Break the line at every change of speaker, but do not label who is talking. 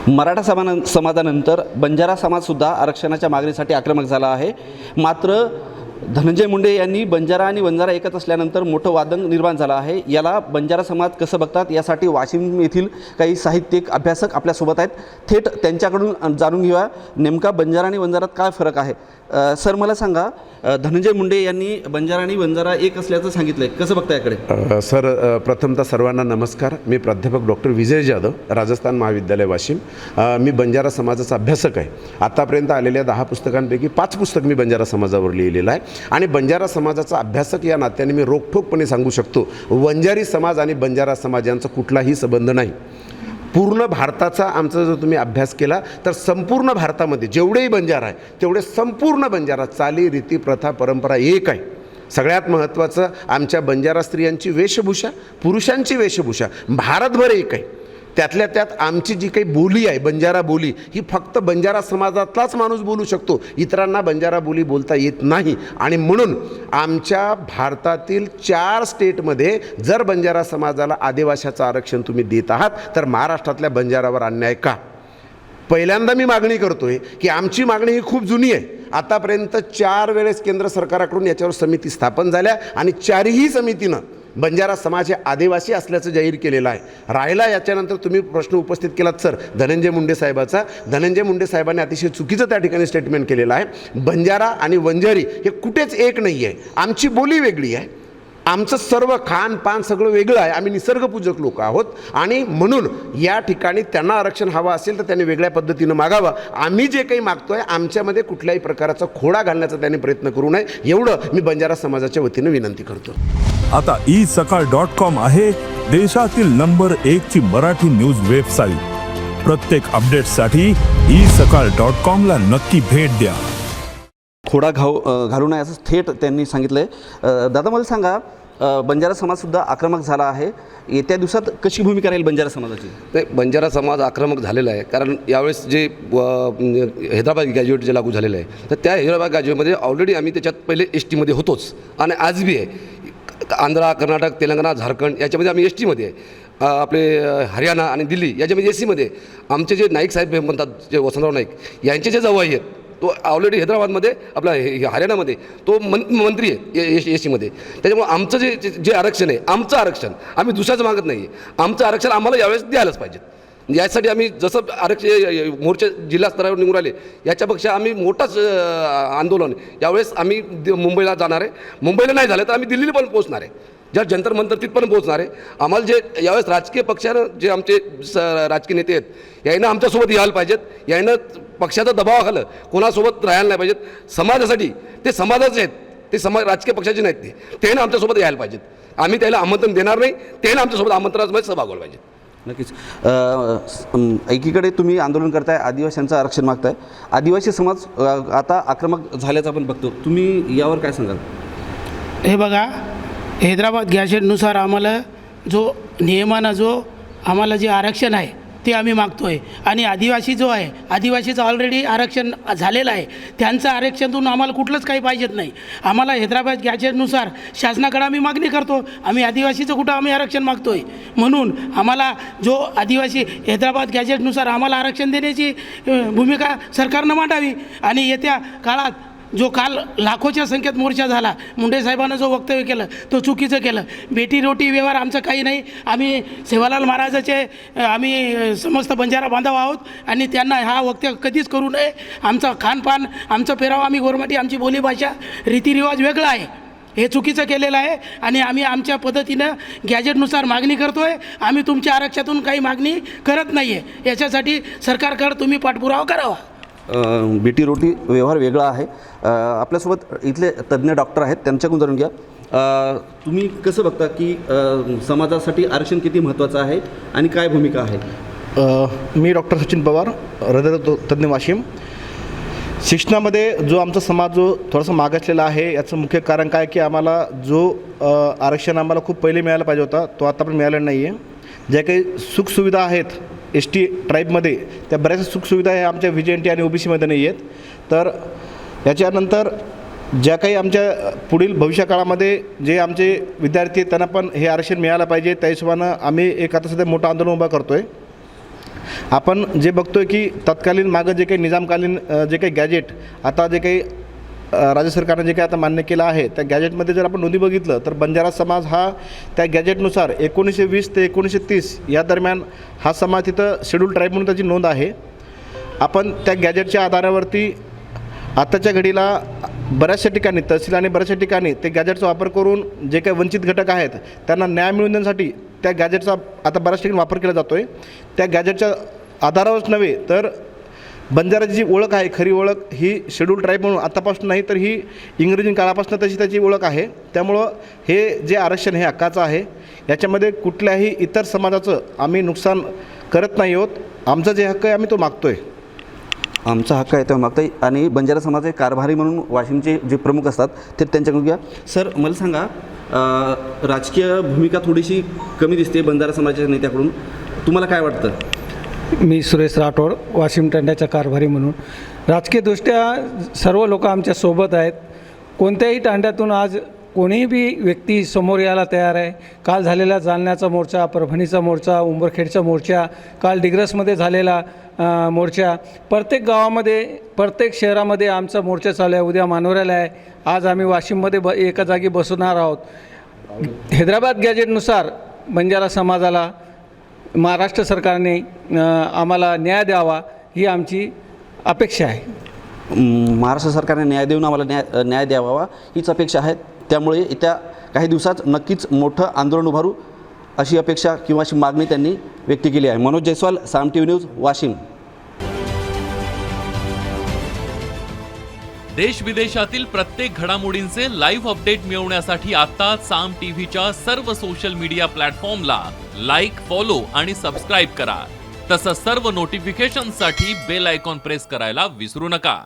मराठा समाजानंतर बंजारा समाजसुद्धा आरक्षणाच्या मागणीसाठी आक्रमक झाला आहे। मात्र धनंजय मुंडे यांनी बंजारा आणि वंजारा एकच असल्यानंतर मोठं वादंग निर्माण झालं आहे। याला बंजारा समाज कसं बघतात यासाठी वाशिम येथील काही साहित्यिक अभ्यासक आपल्यासोबत आहेत। थेट त्यांच्याकडून जाणून घेऊया नेमका बंजारा आणि वंजारात काय फरक आहे। सर मला सांगा, धनंजय मुंडे यांनी बंजारा आणि वंजारा एक असल्याचं सांगितलंय, कसं बघता याकडे?
सर प्रथमतः सर्वांना नमस्कार। मी प्राध्यापक डॉक्टर विजय जाधव, राजस्थान महाविद्यालय वाशिम। मी बंजारा समाजाचा अभ्यासक आहे। आतापर्यंत आलेल्या 10 पुस्तकांपैकी 5 पुस्तक मी बंजारा समाजावर लिहिलेलं आहे आणि बंजारा समाजाचा अभ्यासक या नात्याने मी रोखठोकपणे सांगू शकतो, वंजारी समाज आणि बंजारा समाज यांचा कुठलाही संबंध नाही। पूर्ण भारताचा आमचा जर तुम्ही अभ्यास केला तर संपूर्ण भारतामध्ये जेवढेही बंजारा आहे तेवढे संपूर्ण बंजारा चाली रीती प्रथा परंपरा एक आहे। सगळ्यात महत्त्वाचं आमच्या बंजारा स्त्रियांची वेशभूषा, पुरुषांची वेशभूषा भारतभर एक आहे। त्यातल्या त्यात आमची जी काही बोली आहे बंजारा बोली, ही फक्त बंजारा समाजातलाच माणूस बोलू शकतो, इतरांना बंजारा बोली बोलता येत नाही। आणि म्हणून आमच्या भारतातील 4 स्टेटमध्ये जर बंजारा समाजाला आदिवाशाचं आरक्षण तुम्ही देत आहात तर महाराष्ट्रातल्या बंजारावर अन्याय का? पहिल्यांदा मी मागणी करतोय की आमची मागणी ही खूप जुनी आहे। आतापर्यंत 4 वेळेस केंद्र सरकाराकडून याच्यावर समिती स्थापन झाल्या आणि 4ही समितीनं बंजारा समाज हे आदिवासी असल्याचं जाहीर केलेलं आहे। राहिला याच्यानंतर तुम्ही प्रश्न उपस्थित केलात सर धनंजय मुंडे साहेबाचा, धनंजय मुंडे साहेबांनी अतिशय चुकीचं त्या ठिकाणी स्टेटमेंट केलेलं आहे। बंजारा आणि वंजारी हे कुठेच एक नाही आहे, आमची बोली वेगळी आहे, आमचं सर्व खानपान सगळं वेगळं आहे, आम्ही निसर्गपूजक लोक आहोत आणि म्हणून या ठिकाणी त्यांना आरक्षण हवं असेल तर त्यांनी वेगळ्या पद्धतीनं मागावं। आम्ही जे काही मागतोय आमच्यामध्ये कुठल्याही प्रकारचा खोडा घालण्याचा त्यांनी प्रयत्न करू नये, एवढं मी बंजारा समाजाच्या वतीनं विनंती करतो।
आता isakal.com आहे देशातील नंबर 1 ची मराठी न्यूज वेबसाईट। प्रत्येक अपडेटसाठी isakal.com ला नक्की भेट द्या।
खोडा घालू नये असं थेट त्यांनी सांगितलंय। दादा मला सांगा, बंजारा समाजसुद्धा आक्रमक झाला आहे, येत्या दिवसात कशी भूमिका राहील बंजारा समाजाची?
नाही, बंजारा समाज आक्रमक झालेला आहे, कारण यावेळेस जे हैदराबाद गॅज्युएट जे लागू झालेलं आहे तर त्या हैदराबाद गॅज्युएटमध्ये ऑलरेडी आम्ही त्याच्यात पहिले ST होतोच आणि आज बी आहे। आंध्रा, कर्नाटक, तेलंगणा, झारखंड याच्यामध्ये आम्ही ST आहे। आपले हरियाणा आणि दिल्ली याच्यामध्ये SC आमचे जे नाईक साहेब म्हणतात, जे वसंतराव नाईक यांचे जे जवाई आहेत तो ऑलरेडी हैदराबादमध्ये आपला हरियाणामध्ये तो मंत्री आहे SC। त्याच्यामुळे आमचं जे आरक्षण आहे, आमचं आरक्षण आम्ही दुसऱ्याचं मागत नाही आहे, आमचं आरक्षण आम्हाला यावेळेस द्यायलाच पाहिजे। यासाठी आम्ही जसं आरक्षण मोर्चे जिल्हा स्तरावर निघून आले, याच्यापेक्षा आम्ही मोठाच आंदोलन यावेळेस आम्ही मुंबईला जाणार आहे। मुंबईला नाही झालं तर आम्ही दिल्लीला पण पोहोचणार आहे, ज्या जंतर मंतर तिथपर्यंत पोहोचणार आहे। आम्हाला जे यावेळेस राजकीय पक्षानं जे आमचे राजकीय नेते आहेत यानं आमच्यासोबत यायला पाहिजेत, यानं पक्षाचा दबावाखालं कोणासोबत राहायला नाही पाहिजेत। समाजासाठी ते समाजाचे आहेत, ते समाज राजकीय पक्षाचे नाहीत, त्यानं आमच्यासोबत यायला पाहिजेत। आम्ही त्याला आमंत्रण देणार नाही, त्यानं आमच्यासोबत आमंत्रणामध्ये सहभाग व्हायला पाहिजे।
नक्कीच। एकीकडे तुम्ही आंदोलन करताय, आदिवासींचं आरक्षण मागताय, आदिवासी समाज आता आक्रमक झाल्याचं आपण बघतो, तुम्ही यावर काय सांगाल?
हे बघा, हैदराबाद गॅजेटनुसार आम्हाला जो नियमानं जो आम्हाला जे आरक्षण आहे ते आम्ही मागतो आहे आणि आदिवासी जो आहे आदिवासीचं ऑलरेडी आरक्षण झालेलं आहे, त्यांचं आरक्षणातून आम्हाला कुठलंच काही पाहिजेत नाही। आम्हाला हैदराबाद गॅजेटनुसार शासनाकडे आम्ही मागणी करतो, आम्ही आदिवासीचं कुठं आम्ही आरक्षण मागतो आहे। म्हणून आम्हाला जो आदिवासी हैदराबाद गॅजेटनुसार आम्हाला आरक्षण देण्याची भूमिका सरकारनं मांडावी आणि येत्या काळात जो काल लाखोच्या संख्येत मोर्चा झाला, मुंडे साहेबांनं जो वक्तव्य केलं तो चुकीचं केलं। बेटी रोटी व्यवहार आमचं काही नाही, आम्ही सेवालाल महाराजाचे आम्ही समस्त बंजारा बांधव आहोत आणि त्यांना हा वक्तव्य कधीच करू नये। आमचं खानपान, आमचं पेराव, आम्ही गोरमाटी, आमची बोलीभाषा, रीतिरिवाज वेगळा आहे, हे चुकीचं केलेलं आहे आणि आम्ही आमच्या पद्धतीनं गॅजेटनुसार मागणी करतो आहे। आम्ही तुमच्या आरक्षणातून काही मागणी करत नाही आहे, याच्यासाठी सरकारकडे तुम्ही पाठपुरावा करावा।
बेटी रोटी व्यवहार वेगळा आहे। आपल्यासोबत इथले तज्ज्ञ डॉक्टर आहेत, त्यांच्याकडून जाणून घ्या, तुम्ही कसं बघता की समाजासाठी आरक्षण किती महत्त्वाचं आहे आणि काय भूमिका आहे?
मी डॉक्टर सचिन पवार, हृदयतज्ञ वाशिम। शिक्षणामध्ये जो आमचा समाज जो थोडासा मागासलेला आहे याचं मुख्य कारण काय की आम्हाला जो आरक्षण आम्हाला खूप पहिले मिळायला पाहिजे होता तो आतापर्यंत मिळाला नाही आहे। ज्या काही सुखसुविधा आहेत ST ट्राईबमध्ये त्या बऱ्याचशा सुखसुविधा हे आमच्या VJNT आणि OBCमध्ये नाही आहेत। तर याच्यानंतर ज्या काही आमच्या पुढील भविष्यकाळामध्ये जे आमचे विद्यार्थी आहेत त्यांना पण हे आरक्षण मिळालं पाहिजे, त्या हिशोबानं आम्ही एक आता सध्या मोठं आंदोलन उभा करतो आहे। आपण जे बघतोय की तत्कालीन मागं जे काही निजामकालीन जे काही गॅजेट आता जे काही राज्य सरकारने जे काही आता मान्य केलं आहे त्या गॅजेटमध्ये जर आपण नोंदी बघितलं तर बंजारा समाज हा त्या गॅजेटनुसार 1920 ते 1930 या दरम्यान हा समाज तिथं शेड्यूल ट्राईब म्हणून त्याची नोंद आहे. आपण त्या गॅजेटच्या आधारावरती आताच्या घडीला बऱ्याचशा ठिकाणी तहसील आणि बऱ्याचशा ठिकाणी ते गॅजेटचा वापर करून जे काही वंचित घटक आहेत त्यांना न्याय मिळवून देण्यासाठी त्या गॅजेटचा आता बऱ्याच ठिकाणी वापर केला जातो आहे. त्या गॅजेटच्या आधारावरच नव्हे तर बंजाराची जी ओळख आहे खरी ओळख ही शेड्यूल ट्राईब म्हणून आतापासून नाही तर ही इंग्रजी काळापासून तशी त्याची ओळख आहे. त्यामुळं हे जे आरक्षण हे हक्काचं आहे. याच्यामध्ये कुठल्याही इतर समाजाचं आम्ही नुकसान करत नाही आहोत. आमचा जे हक्क आहे आम्ही तो मागतो आहे.
आमचा हक्क आहे तेव्हा मागता आणि बंजारा समाजाचे कारभारी म्हणून वाशिमचे जे प्रमुख असतात ते त्यांच्याकडून घ्या. सर मला सांगा, राजकीय भूमिका थोडीशी कमी दिसते बंजारा समाजाच्या नेत्याकडून, तुम्हाला काय वाटतं?
मी सुरेश राठोड, वाशिम तांड्याचा कारभारी म्हणून. राजकीयदृष्ट्या सर्व लोक आमच्या सोबत आहेत. कोणत्याही तांड्यातून आज कोणीही बी व्यक्ती समोर यायला तयार आहे. काल झालेला जालन्याचा मोर्चा, परभणीचा मोर्चा, उंबरखेडचा मोर्चा, काल डिग्रसमध्ये झालेला मोर्चा, प्रत्येक गावामध्ये प्रत्येक शहरामध्ये आमचा मोर्चा चालू आहे. उद्या मानोऱ्याला आहे. आज आम्ही वाशिममध्ये एका जागी बसवणार आहोत. हैदराबाद गॅजेटनुसार बंजारा समाजाला महाराष्ट्र सरकारने आम्हाला न्याय द्यावा ही आमची अपेक्षा आहे.
महाराष्ट्र सरकारने न्याय देऊन आम्हाला न्याय द्यावा हीच अपेक्षा आहे. त्यामुळे येत्या काही दिवसात नक्कीच मोठं आंदोलन उभारू अशी अपेक्षा किंवा अशी मागणी त्यांनी व्यक्त केली आहे. मनोज जयस्वाल, साम टीव्ही न्यूज, वाशिम.
देश विदेशातील प्रत्येक घडामोडींचे लाईव्ह अपडेट मिळवण्यासाठी आता साम टीव्हीच्या सर्व सोशल मीडिया प्लॅटफॉर्मला लाईक, फॉलो आणि सबस्क्राईब करा. तसंच सर्व नोटिफिकेशनसाठी बेल आयकॉन प्रेस करायला विसरू नका.